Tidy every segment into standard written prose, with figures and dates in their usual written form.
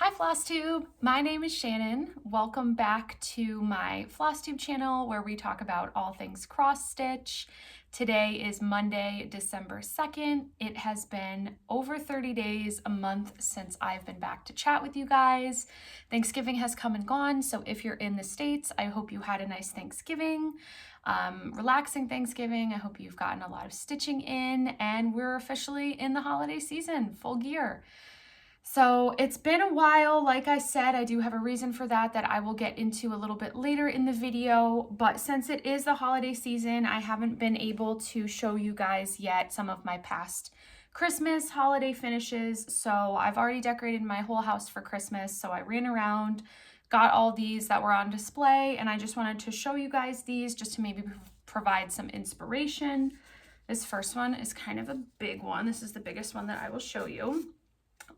Hi Flosstube, my name is Shannon. Welcome back to my Flosstube channel where we talk about all things cross stitch. Today is Monday, December 2nd. It has been over 30 days, a month since I've been back to chat with you guys. Thanksgiving has come and gone, so if you're in the States, I hope you had a nice Thanksgiving. Relaxing Thanksgiving. I hope you've gotten a lot of stitching in, and we're officially in the holiday season, full gear. So it's been a while. Like I said, I do have a reason for that I will get into a little bit later in the video, but since it is the holiday season, I haven't been able to show you guys yet some of my past Christmas holiday finishes. So I've already decorated my whole house for Christmas, so I ran around, got all these that were on display, and I just wanted to show you guys these just to maybe provide some inspiration. This first one is kind of a big one. This is the biggest one that I will show you.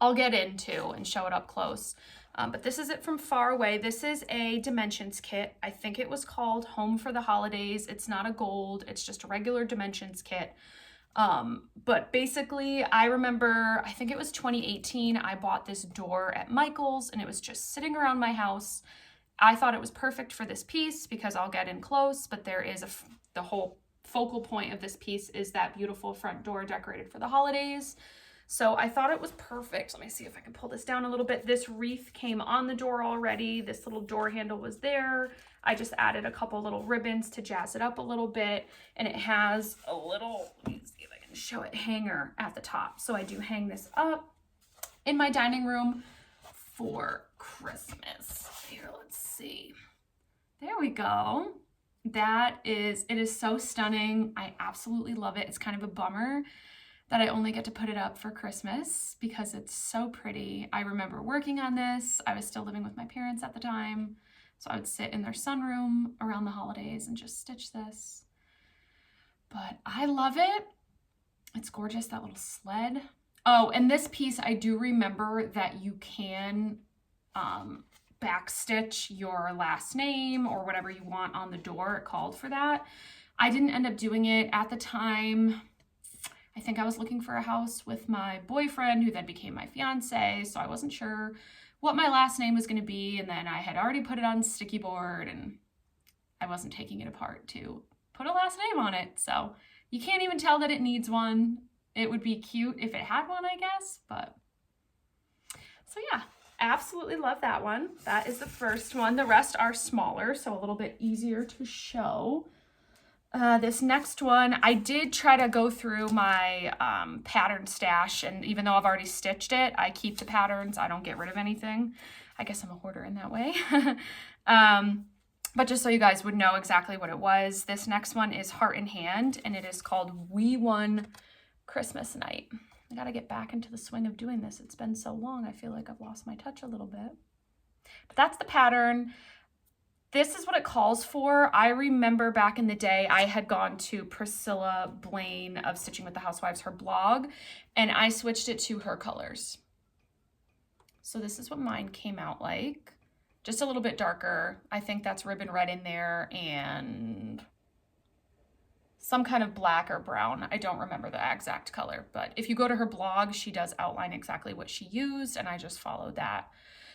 I'll get into and show it up close. But this is it from far away. This is a dimensions kit. I think it was called Home for the Holidays. It's not a gold, it's just a regular dimensions kit. But basically I remember, I think it was 2018, I bought this door at Michael's and it was just sitting around my house. I thought it was perfect for this piece because I'll get in close, but there is the whole focal point of this piece is that beautiful front door decorated for the holidays. So I thought it was perfect. Let me see if I can pull this down a little bit. This wreath came on the door already. This little door handle was there. I just added a couple little ribbons to jazz it up a little bit. And it has a little, let me see if I can show it, hanger at the top. So I do hang this up in my dining room for Christmas. Here, let's see. There we go. It is so stunning. I absolutely love it. It's kind of a bummer that I only get to put it up for Christmas because it's so pretty. I remember working on this. I was still living with my parents at the time. So I would sit in their sunroom around the holidays and just stitch this. But I love it. It's gorgeous, that little sled. Oh, and this piece, I do remember that you can backstitch your last name or whatever you want on the door. It called for that. I didn't end up doing it at the time. I think I was looking for a house with my boyfriend who then became my fiance, so I wasn't sure what my last name was going to be, and then I had already put it on sticky board and I wasn't taking it apart to put a last name on it, so you can't even tell that it needs one. It would be cute if it had one, I guess, but so yeah, absolutely love that one. That is the first one. The rest are smaller, so a little bit easier to show. This next one, I did try to go through my pattern stash, and even though I've already stitched it, I keep the patterns. I don't get rid of anything. I guess I'm a hoarder in that way. But just so you guys would know exactly what it was, this next one is Heart in Hand, and it is called We Won Christmas Night. I gotta get back into the swing of doing this. It's been so long, I feel like I've lost my touch a little bit. But that's the pattern. This is what it calls for. I remember back in the day, I had gone to Priscilla Blaine of Stitching with the Housewives, her blog, and I switched it to her colors. So this is what mine came out like. Just a little bit darker. I think that's ribbon red in there and some kind of black or brown. I don't remember the exact color, but if you go to her blog, she does outline exactly what she used, and I just followed that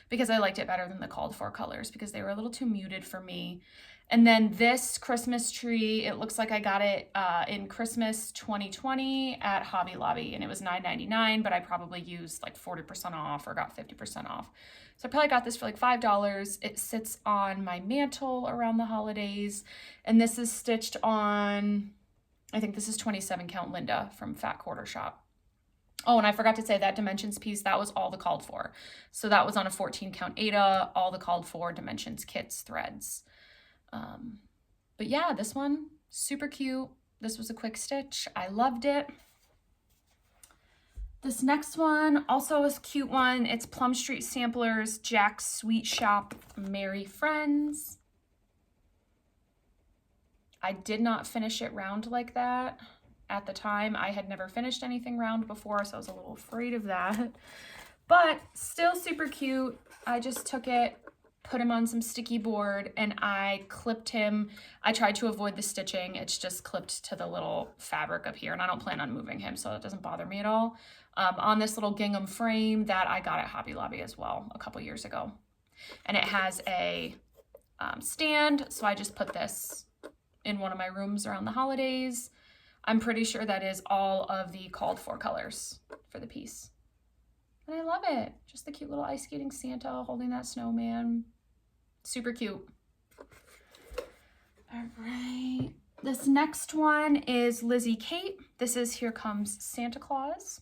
because I liked it better than the called for colors because they were a little too muted for me. And then this Christmas tree, it looks like I got it in Christmas 2020 at Hobby Lobby, and it was $9.99, but I probably used like 40% off or got 50% off. So I probably got this for like $5. It sits on my mantle around the holidays, and this is stitched on, I think this is 27 count Linda from Fat Quarter Shop. Oh, and I forgot to say that dimensions piece, that was all the called for. So that was on a 14 count Ada, all the called for dimensions kits threads. But yeah, this one, super cute. This was a quick stitch. I loved it. This next one, also a cute one. It's Plum Street Samplers, Jack's Sweet Shop, Merry Friends. I did not finish it round like that. At the time, I had never finished anything round before, so I was a little afraid of that. But still super cute. I just took it put him on some sticky board, and I clipped him. I tried to avoid the stitching. It's just clipped to the little fabric up here, and I don't plan on moving him, so it doesn't bother me at all. On this little gingham frame that I got at Hobby Lobby as well a couple years ago. And it has a stand, so I just put this in one of my rooms around the holidays. I'm pretty sure that is all of the called for colors for the piece. And I love it. Just the cute little ice skating Santa holding that snowman. Super cute. All right. This next one is Lizzie Kate. This is Here Comes Santa Claus.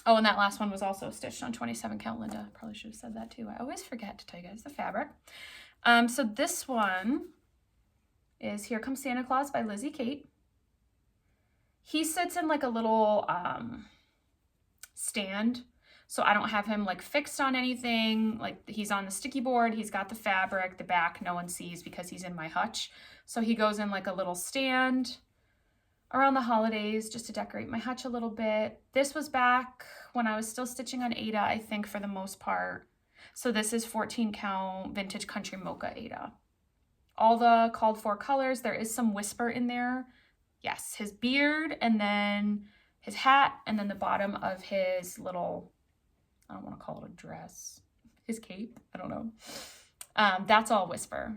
Oh, and that last one was also stitched on 27 count, Linda. Probably should have said that too. I always forget to tell you guys the fabric. So this one is Here Comes Santa Claus by Lizzie Kate. He sits in like a little stand, so I don't have him like fixed on anything. Like he's on the sticky board, he's got the fabric, the back no one sees because he's in my hutch. So he goes in like a little stand around the holidays just to decorate my hutch a little bit. This was back when I was still stitching on Ada, I think, for the most part. So this is 14 count vintage country mocha Ada. All the called for colors. There is some whisper in there. Yes, his beard, and then his hat, and then the bottom of his little, I don't want to call it a dress, his cape, I don't know. That's all whisper.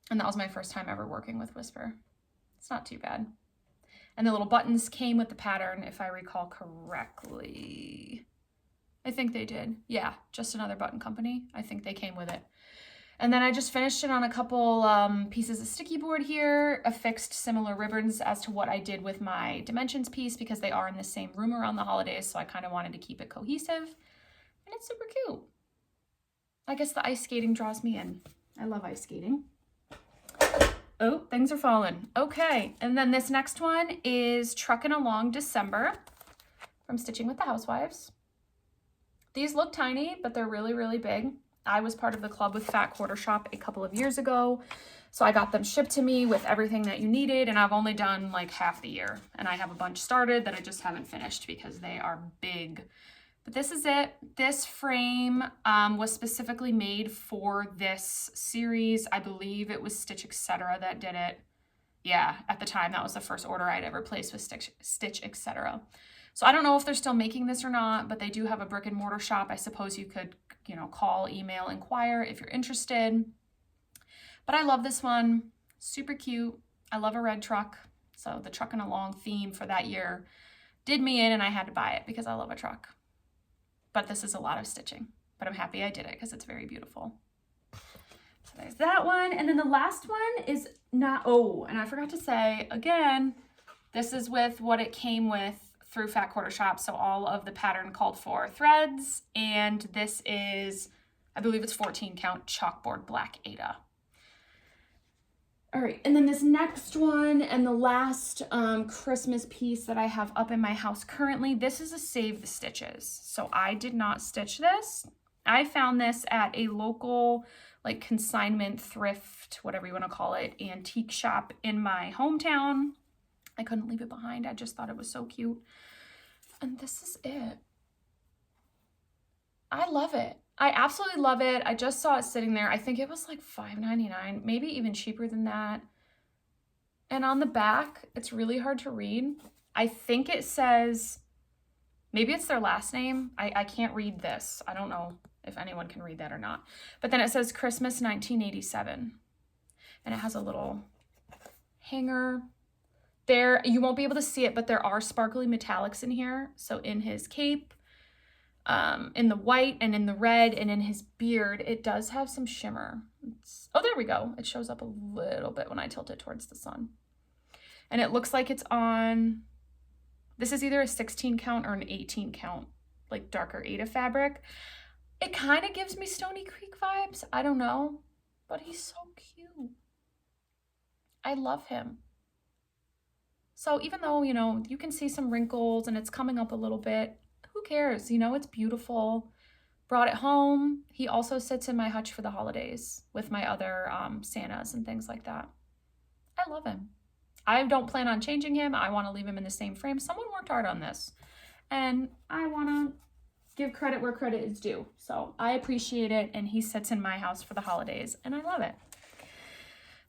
And that was my first time ever working with whisper. It's not too bad. And the little buttons came with the pattern, if I recall correctly. I think they did. Yeah, Just Another Button Company. I think they came with it. And then I just finished it on a couple pieces of sticky board here, affixed similar ribbons as to what I did with my dimensions piece because they are in the same room around the holidays, so I kind of wanted to keep it cohesive. And it's super cute. I guess the ice skating draws me in. I love ice skating. Oh, things are falling. Okay, and then this next one is Truckin' Along December from Stitching with the Housewives. These look tiny, but they're really, really big. I was part of the club with Fat Quarter Shop a couple of years ago, so I got them shipped to me with everything that you needed, and I've only done like half the year, and I have a bunch started that I just haven't finished because they are big. But this is it. This frame was specifically made for this series. I believe it was Stitch Etc. that did it. Yeah, at the time, that was the first order I'd ever placed with Stitch Etc. So I don't know if they're still making this or not, but they do have a brick and mortar shop. I suppose you could, you know, call, email, inquire if you're interested. But I love this one. Super cute. I love a red truck. So the Truckin' Along theme for that year did me in, and I had to buy it because I love a truck. But this is a lot of stitching, but I'm happy I did it because it's very beautiful. So there's that one. And then the last one is not, oh, and I forgot to say, again, this is with what it came with through Fat Quarter Shop. So all of the pattern called for threads. And this is, I believe it's 14 count chalkboard black Ada. All right, and then this next one and the last Christmas piece that I have up in my house currently, this is a Save the Stitches. So I did not stitch this. I found this at a local like consignment, thrift, whatever you want to call it, antique shop in my hometown. I couldn't leave it behind. I just thought it was so cute. And this is it. I love it. I absolutely love it. I just saw it sitting there. I think it was like $5.99, maybe even cheaper than that. And on the back, it's really hard to read. I think it says, maybe it's their last name. I can't read this. I don't know if anyone can read that or not. But then it says Christmas 1987. And it has a little hanger. There, you won't be able to see it, but there are sparkly metallics in here. So in his cape, in the white and in the red and in his beard, it does have some shimmer. Oh, there we go. It shows up a little bit when I tilt it towards the sun. And it looks like it's on, this is either a 16 count or an 18 count, like darker Ada fabric. It kind of gives me Stony Creek vibes. I don't know, but he's so cute. I love him. So even though, you know, you can see some wrinkles and it's coming up a little bit, who cares? You know, it's beautiful. Brought it home. He also sits in my hutch for the holidays with my other Santas and things like that. I love him. I don't plan on changing him. I want to leave him in the same frame. Someone worked hard on this. And I want to give credit where credit is due. So I appreciate it, and he sits in my house for the holidays, and I love it.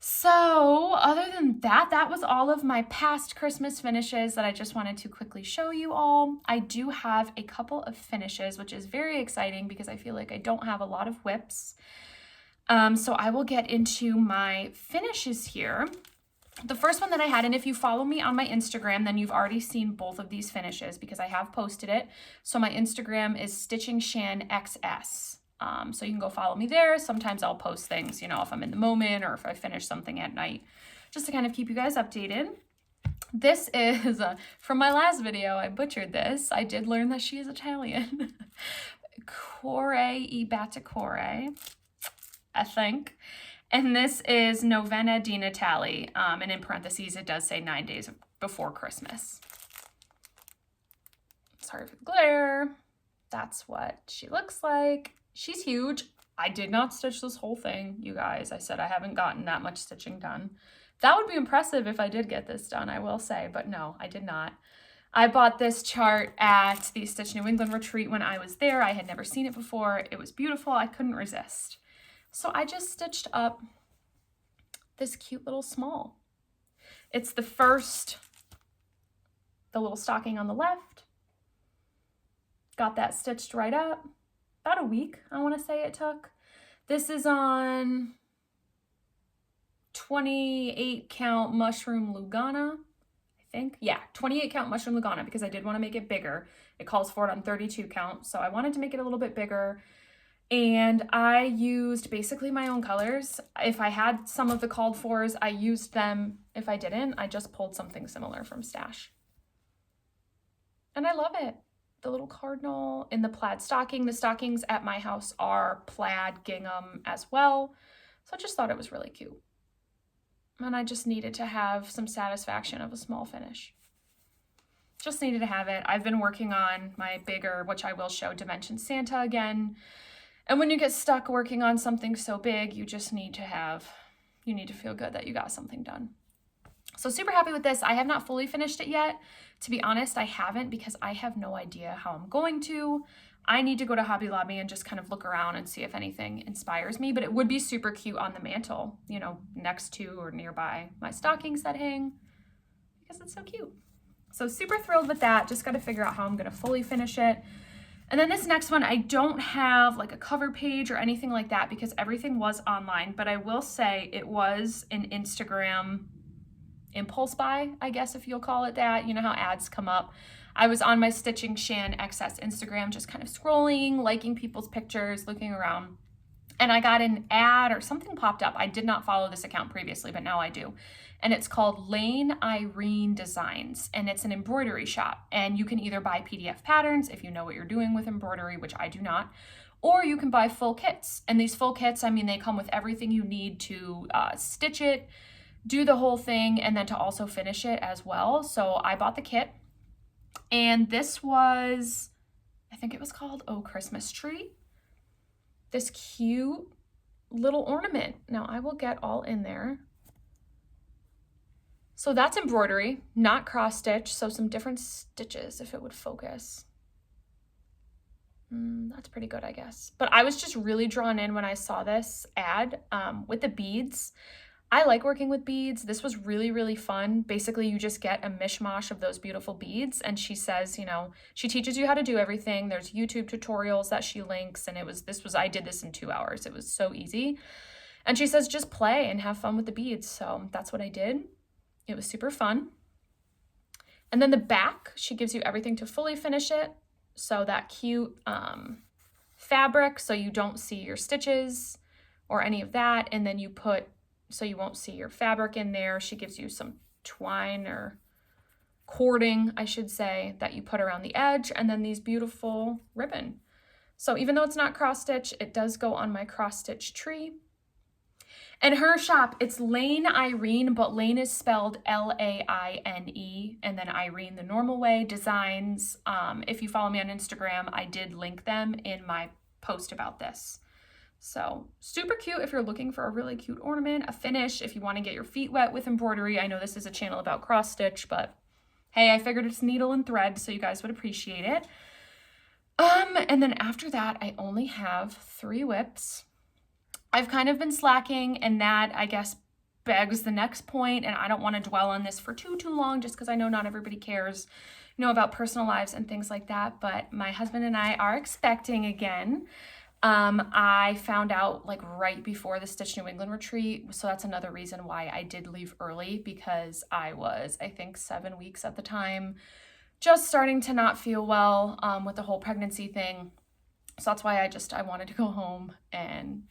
So other than that, that was all of my past Christmas finishes that I just wanted to quickly show you all. I do have a couple of finishes, which is very exciting because I feel like I don't have a lot of whips. So I will get into my finishes here. The first one that I had, and if you follow me on my Instagram, then you've already seen both of these finishes because I have posted it. So my Instagram is StitchingShan_XS. So you can go follow me there. Sometimes I'll post things, you know, if I'm in the moment or if I finish something at night, just to kind of keep you guys updated. This is from my last video. I butchered this. I did learn that she is Italian. Cuore e Batticore, I think. And this is Novena di Natale. And in parentheses, it does say 9 days before Christmas. Sorry for the glare. That's what she looks like. She's huge. I did not stitch this whole thing, you guys. I said I haven't gotten that much stitching done. That would be impressive if I did get this done, I will say, but no, I did not. I bought this chart at the Stitch New England retreat when I was there. I had never seen it before. It was beautiful. I couldn't resist. So I just stitched up this cute little small. It's the first, the little stocking on the left. Got that stitched right up. About a week, I want to say it took. This is on 28 count mushroom Lugana, I think. Yeah, 28 count mushroom Lugana because I did want to make it bigger. It calls for it on 32 count, so I wanted to make it a little bit bigger. And I used basically my own colors. If I had some of the called fors, I used them. If I didn't, I just pulled something similar from Stash. And I love it. The little cardinal in the plaid stocking. The stockings at my house are plaid gingham as well. So I just thought it was really cute. And I just needed to have some satisfaction of a small finish. Just needed to have it. I've been working on my bigger, which I will show, Dimension Santa again. And when you get stuck working on something so big, you just need to feel good that you got something done. So super happy with this. I have not fully finished it yet. To be honest, I haven't because I have no idea how I'm going to. I need to go to Hobby Lobby and just kind of look around and see if anything inspires me, but it would be super cute on the mantle, you know, next to or nearby my stockings that hang because it's so cute. So super thrilled with that. Just got to figure out how I'm going to fully finish it. And then this next one, I don't have like a cover page or anything like that because everything was online, but I will say it was an Instagram impulse buy, I guess if you'll call it that. You know how ads come up. I was on my StitchingShan_XS Instagram, just kind of scrolling, liking people's pictures, looking around, and I got an ad or something popped up. I did not follow this account previously, but now I do. And it's called Lane Irene Designs, and it's an embroidery shop. And you can either buy PDF patterns if you know what you're doing with embroidery, which I do not, or you can buy full kits. And these full kits, I mean, they come with everything you need to stitch it, do the whole thing, and then to also finish it as well. So I bought the kit, and this was, I think it was called Oh Christmas Tree. This cute little ornament. Now I will get all in there. So that's embroidery, not cross stitch. So some different stitches if it would focus. That's pretty good, I guess. But I was just really drawn in when I saw this ad with the beads. I like working with beads. This was really, really fun. Basically, you just get a mishmash of those beautiful beads. And she says, you know, she teaches you how to do everything. There's YouTube tutorials that she links. And I did this in 2 hours. It was so easy. And she says, just play and have fun with the beads. So that's what I did. It was super fun. And then the back, she gives you everything to fully finish it. So that cute fabric, so you don't see your stitches or any of that. And then you put, so you won't see your fabric in there. She gives you some twine or cording, I should say, that you put around the edge, and then these beautiful ribbon. So even though it's not cross stitch, it does go on my cross stitch tree. And her shop, it's Lane Irene, but Lane is spelled L-A-I-N-E, and then Irene the normal way, designs. If you follow me on Instagram, I did link them in my post about this. So super cute if you're looking for a really cute ornament, a finish, if you want to get your feet wet with embroidery. I know this is a channel about cross stitch, but hey, I figured it's needle and thread, so you guys would appreciate it. And then after that, I only have 3 whips. I've kind of been slacking, and that, I guess, begs the next point, and I don't want to dwell on this for too long just because I know not everybody cares, about personal lives and things like that, but my husband and I are expecting again. I found out like right before the Stitch New England retreat, so that's another reason why I did leave early, because I was, I think, 7 weeks at the time, just starting to not feel well with the whole pregnancy thing. So that's why I wanted to go home and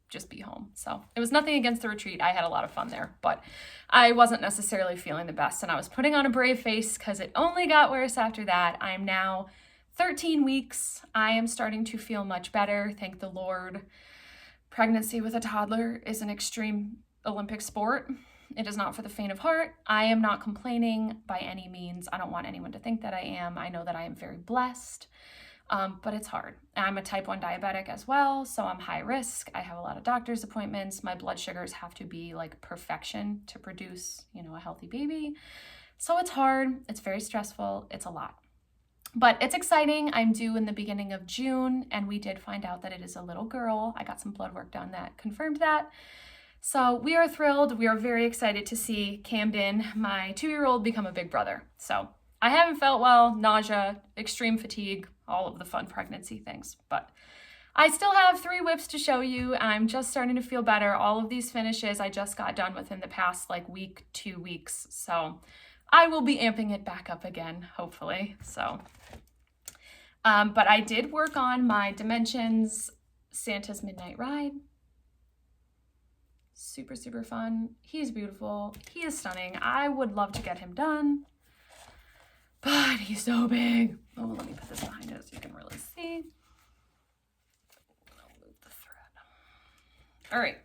just be home. So it was nothing against the retreat. I had a lot of fun there, but I wasn't necessarily feeling the best, and I was putting on a brave face because it only got worse after that. I'm now 13 weeks. I am starting to feel much better, thank the Lord. Pregnancy with a toddler is an extreme Olympic sport. It is not for the faint of heart. I am not complaining by any means. I don't want anyone to think that I am. I know that I am very blessed. But it's hard. I'm a type 1 diabetic as well, so I'm high risk. I have a lot of doctor's appointments. My blood sugars have to be like perfection to produce, a healthy baby. So it's hard. It's very stressful. It's a lot. But it's exciting. I'm due in the beginning of June, and we did find out that it is a little girl. I got some blood work done that confirmed that. So we are thrilled. We are very excited to see Camden, my 2-year-old, become a big brother. So I haven't felt well, nausea, extreme fatigue, all of the fun pregnancy things, but I still have 3 whips to show you. I'm just starting to feel better. All of these finishes I just got done within the past week, 2 weeks. So I will be amping it back up again, hopefully. So, but I did work on my Dimensions Santa's Midnight Ride. Super, super fun. He's beautiful. He is stunning. I would love to get him done, but he's so big. Oh, let me put this behind it so you can really see. I'll move the thread. All right.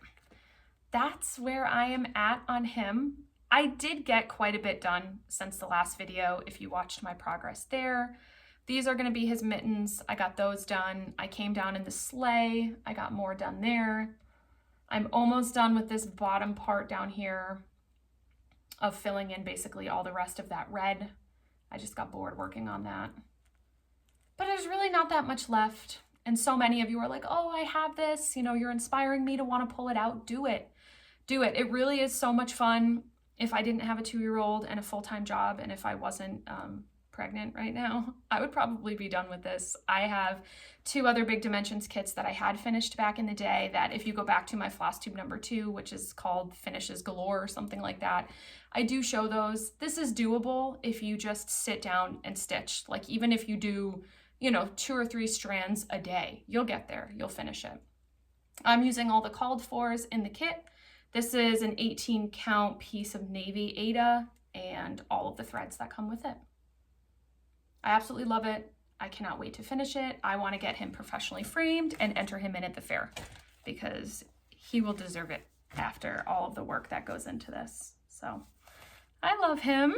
That's where I am at on him. I did get quite a bit done since the last video, if you watched my progress there. These are going to be his mittens. I got those done. I came down in the sleigh. I got more done there. I'm almost done with this bottom part down here of filling in basically all the rest of that red. I just got bored working on that. But there's really not that much left. And so many of you are like, oh, I have this. You're inspiring me to want to pull it out. Do it. Do it. It really is so much fun. If I didn't have a 2-year-old and a full-time job, and if I wasn't pregnant right now, I would probably be done with this. I have 2 other big Dimensions kits that I had finished back in the day that if you go back to my Flosstube number 2, which is called Finishes Galore or something like that, I do show those. This is doable if you just sit down and stitch. Even if you do, 2 or 3 strands a day, you'll get there. You'll finish it. I'm using all the called fors in the kit. This is an 18 count piece of navy Aida and all of the threads that come with it. I absolutely love it. I cannot wait to finish it. I want to get him professionally framed and enter him in at the fair because he will deserve it after all of the work that goes into this. So I love him.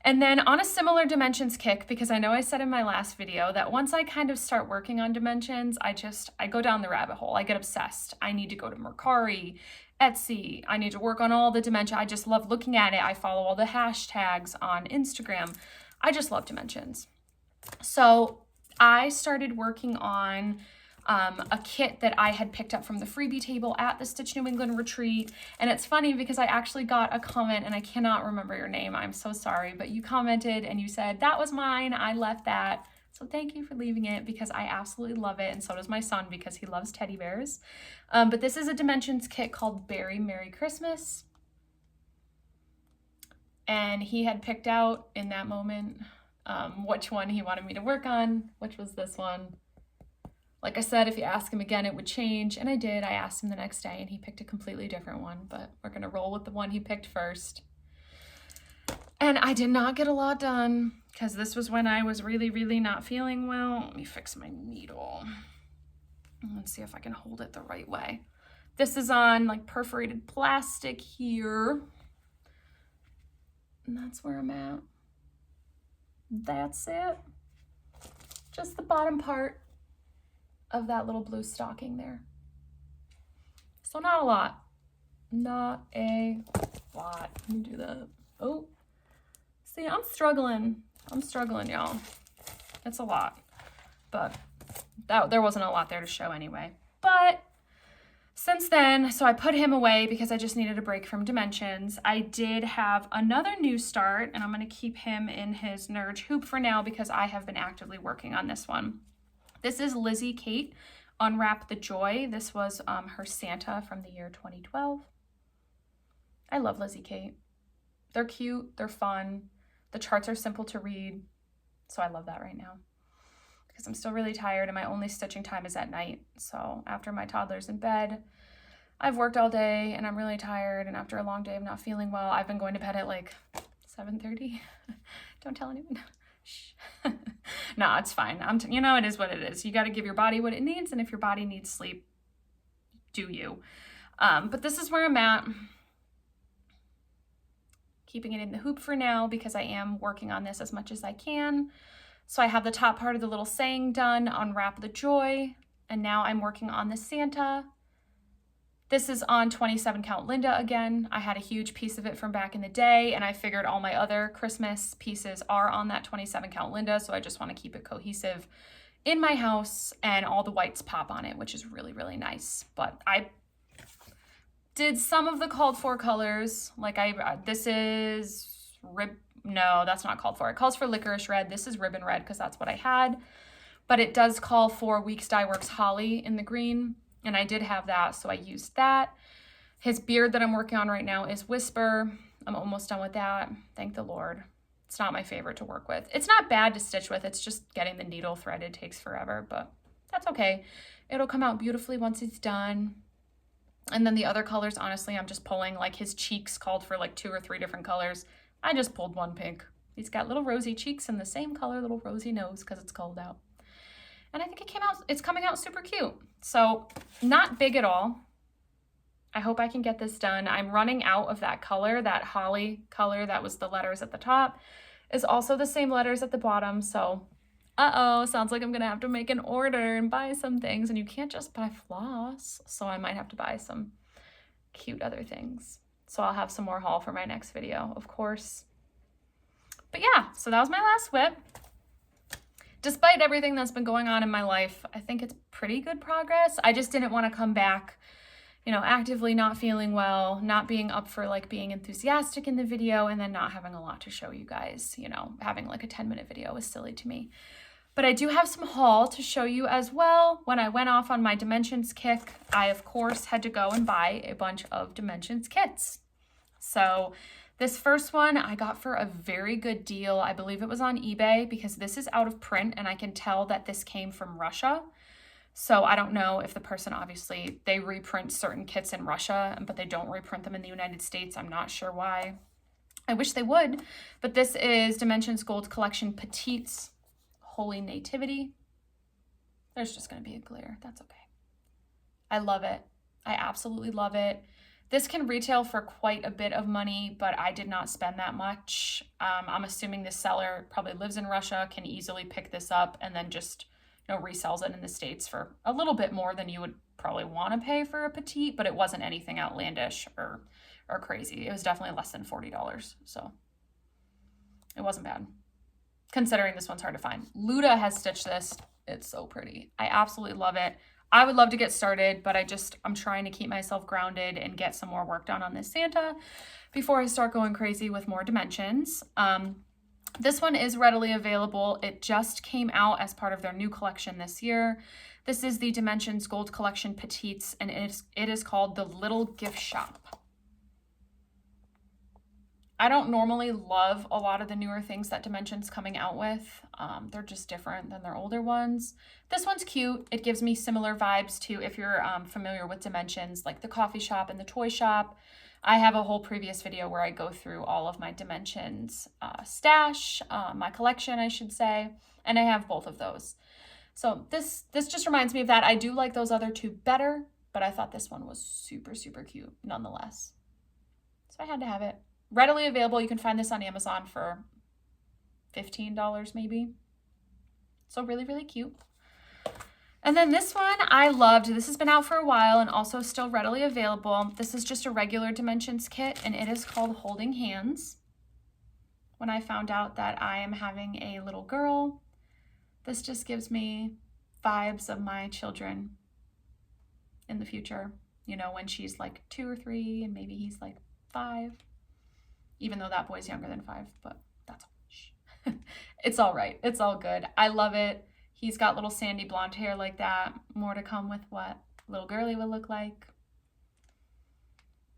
And then on a similar dimensions kick, because I know I said in my last video that once I kind of start working on dimensions, I go down the rabbit hole. I get obsessed. I need to go to Mercari, Etsy. I need to work on all the dimension. I just love looking at it. I follow all the hashtags on Instagram. I just love dimensions. So I started working on a kit that I had picked up from the freebie table at the Stitch New England retreat. And it's funny because I actually got a comment, and I cannot remember your name. I'm so sorry, but you commented and you said, that was mine. I left that. So thank you for leaving it because I absolutely love it. And so does my son because he loves teddy bears. But this is a dimensions kit called Berry Merry Christmas. And he had picked out in that moment which one he wanted me to work on, which was this one. Like I said, if you ask him again, it would change. And I did. I asked him the next day and he picked a completely different one, but we're going to roll with the one he picked first. And I did not get a lot done because this was when I was really, really not feeling well. Let me fix my needle. Let's see if I can hold it the right way. This is on like perforated plastic here. And that's where I'm at. That's it. Just the bottom part of that little blue stocking there. So not a lot. Not a lot. Let me do that. Oh, see, I'm struggling. I'm struggling, y'all. It's a lot. But there wasn't a lot there to show anyway. But since then, so I put him away because I just needed a break from Dimensions. I did have another new start, and I'm going to keep him in his Nurge hoop for now because I have been actively working on this one. This is Lizzie Kate, Unwrap the Joy. This was her Santa from the year 2012. I love Lizzie Kate. They're cute, they're fun. The charts are simple to read, so I love that right now. Because I'm still really tired and my only stitching time is at night. So after my toddler's in bed, I've worked all day and I'm really tired, and after a long day of not feeling well, I've been going to bed at like 7:30. Don't tell anyone. Shh. No, it's fine. You know, it is what it is. You got to give your body what it needs, and if your body needs sleep, do you. But this is where I'm at. Keeping it in the hoop for now because I am working on this as much as I can. So I have the top part of the little saying done, Unwrap the Joy, and now I'm working on the Santa. This is on 27 count Linda again. I had a huge piece of it from back in the day, and I figured all my other Christmas pieces are on that 27 count Linda, so I just want to keep it cohesive in my house, and all the whites pop on it, which is really, really nice. But I did some of the called for colors, like this is no, that's not called for. It calls for licorice red. This is ribbon red because that's what I had, but it does call for Weeks Dye Works Holly in the green, and I did have that, so I used that. His beard that I'm working on right now is Whisper. I'm almost done with that, thank the Lord. It's not my favorite to work with. It's not bad to stitch with, it's just getting the needle threaded takes forever, but that's okay. It'll come out beautifully once it's done. And then the other colors, honestly, I'm just pulling, like his cheeks called for like 2 or 3 different colors. I just pulled one pink. He's got little rosy cheeks and the same color little rosy nose because it's cold out. And I think it's coming out super cute. So not big at all. I hope I can get this done. I'm running out of that color, that holly color that was the letters at the top is also the same letters at the bottom. So sounds like I'm gonna have to make an order and buy some things, and you can't just buy floss. So I might have to buy some cute other things. So I'll have some more haul for my next video, of course. But yeah, so that was my last whip. Despite everything that's been going on in my life, I think it's pretty good progress. I just didn't want to come back, you know, actively not feeling well, not being up for like being enthusiastic in the video, and then not having a lot to show you guys. You know, having like a 10-minute video was silly to me. But I do have some haul to show you as well. When I went off on my Dimensions kick, I of course had to go and buy a bunch of Dimensions kits. So this first one I got for a very good deal. I believe it was on eBay because this is out of print, and I can tell that this came from Russia. So I don't know if the person, obviously, they reprint certain kits in Russia, but they don't reprint them in the United States. I'm not sure why. I wish they would. But this is Dimensions Gold Collection Petites Holy Nativity. There's just going to be a glare. That's okay. I love it. I absolutely love it. This can retail for quite a bit of money, but I did not spend that much. I'm assuming this seller probably lives in Russia, can easily pick this up, and then just, you know, resells it in the States for a little bit more than you would probably want to pay for a petite, but it wasn't anything outlandish or crazy. It was definitely less than $40, so it wasn't bad. Considering this one's hard to find. Luda has stitched this. It's so pretty. I absolutely love it. I would love to get started, but I'm trying to keep myself grounded and get some more work done on this Santa before I start going crazy with more Dimensions. This one is readily available. It just came out as part of their new collection this year. This is the Dimensions Gold Collection Petites, and it is called the Little Gift Shop. I don't normally love a lot of the newer things that Dimensions coming out with. They're just different than their older ones. This one's cute. It gives me similar vibes to, if you're familiar with Dimensions, like the coffee shop and the toy shop. I have a whole previous video where I go through all of my Dimensions stash, my collection, I should say, and I have both of those. So this just reminds me of that. I do like those other two better, but I thought this one was super, super cute nonetheless. So I had to have it. Readily available. You can find this on Amazon for $15 maybe. So really, really cute. And then this one I loved. This has been out for a while and also still readily available. This is just a regular Dimensions kit, and it is called Holding Hands. When I found out that I am having a little girl, this just gives me vibes of my children in the future, you know, when she's like 2 or 3 and maybe he's like 5, even though that boy's younger than 5, but that's it's all right. It's all good. I love it. He's got little sandy blonde hair like that. More to come with what little girly will look like.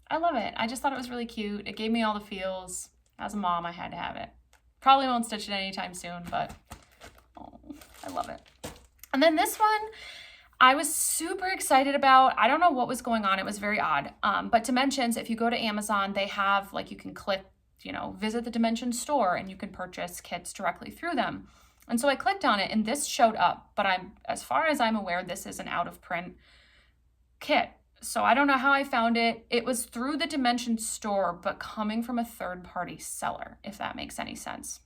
I love it. I just thought it was really cute. It gave me all the feels. As a mom, I had to have it. Probably won't stitch it anytime soon, but oh, I love it. And then this one, I was super excited about. I don't know what was going on. It was very odd. But Dimensions, if you go to Amazon, they have, like, you can click, you know, visit the Dimensions store and you can purchase kits directly through them. And so I clicked on it and this showed up, but as far as I'm aware, this is an out of print kit. So I don't know how I found it. It was through the Dimensions store, but coming from a third-party seller, if that makes any sense.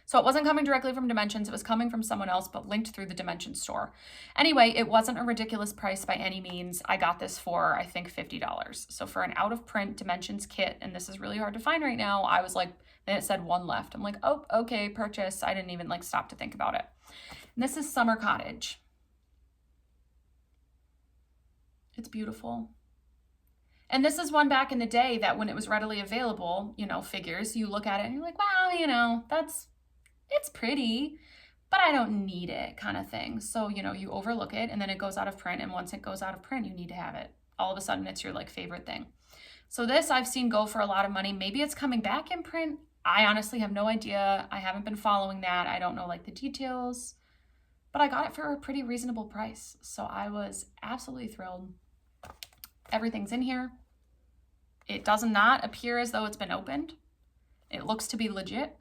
So it wasn't coming directly from Dimensions. It was coming from someone else, but linked through the Dimensions store. Anyway, it wasn't a ridiculous price by any means. I got this for, I think, $50. So for an out-of-print Dimensions kit, and this is really hard to find right now, I was like, then it said 1 left. I'm like, oh, okay, purchase. I didn't even like stop to think about it. And this is Summer Cottage. It's beautiful. And this is one back in the day that when it was readily available, you know, figures, you look at it and you're like, wow, you know, it's pretty, but I don't need it kind of thing. So, you know, you overlook it and then it goes out of print. And once it goes out of print, you need to have it. All of a sudden it's your like favorite thing. So this I've seen go for a lot of money. Maybe it's coming back in print. I honestly have no idea. I haven't been following that. I don't know like the details, but I got it for a pretty reasonable price. So I was absolutely thrilled. Everything's in here. It does not appear as though it's been opened. It looks to be legit.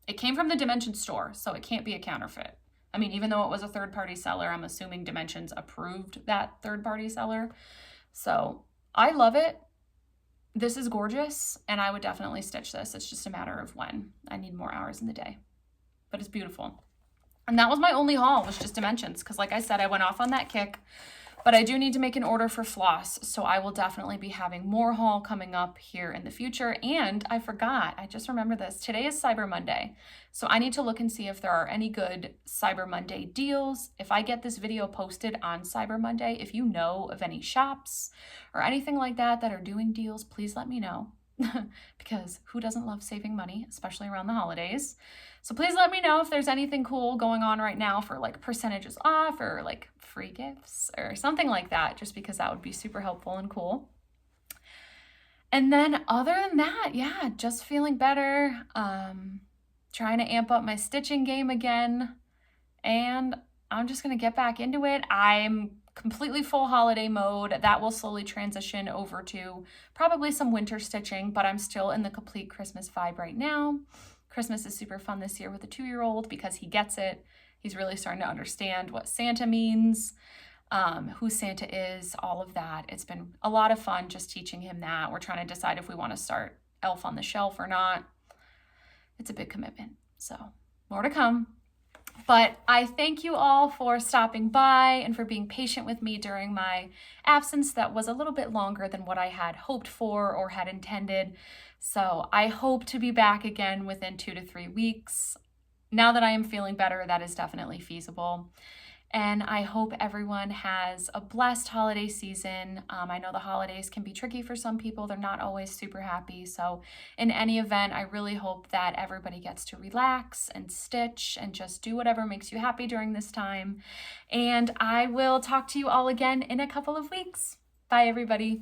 It came from the Dimensions store, so it can't be a counterfeit. I mean, even though it was a third-party seller, I'm assuming Dimensions approved that third-party seller. So I love it. This is gorgeous, and I would definitely stitch this. It's just a matter of when. I need more hours in the day, but it's beautiful. And that was my only haul, was just Dimensions, because like I said, I went off on that kick. But I do need to make an order for floss, so I will definitely be having more haul coming up here in the future. And I forgot, I just remembered this. Today is Cyber Monday, so I need to look and see if there are any good Cyber Monday deals. If I get this video posted on Cyber Monday, if you know of any shops or anything like that that are doing deals, please let me know. Because who doesn't love saving money, especially around the holidays? So please let me know if there's anything cool going on right now for like percentages off or like free gifts or something like that, just because that would be super helpful and cool. And then other than that, yeah, just feeling better, trying to amp up my stitching game again, and I'm just going to get back into it. I'm completely full holiday mode. That will slowly transition over to probably some winter stitching, but I'm still in the complete Christmas vibe right now. Christmas is super fun this year with a 2-year-old because he gets it. He's really starting to understand what Santa means, who Santa is, all of that. It's been a lot of fun just teaching him that. We're trying to decide if we want to start Elf on the Shelf or not. It's a big commitment, so more to come. But I thank you all for stopping by and for being patient with me during my absence that was a little bit longer than what I had hoped for or had intended. So I hope to be back again within 2 to 3 weeks. Now that I am feeling better, that is definitely feasible. And I hope everyone has a blessed holiday season. I know the holidays can be tricky for some people. They're not always super happy. So in any event, I really hope that everybody gets to relax and stitch and just do whatever makes you happy during this time. And I will talk to you all again in a couple of weeks. Bye, everybody.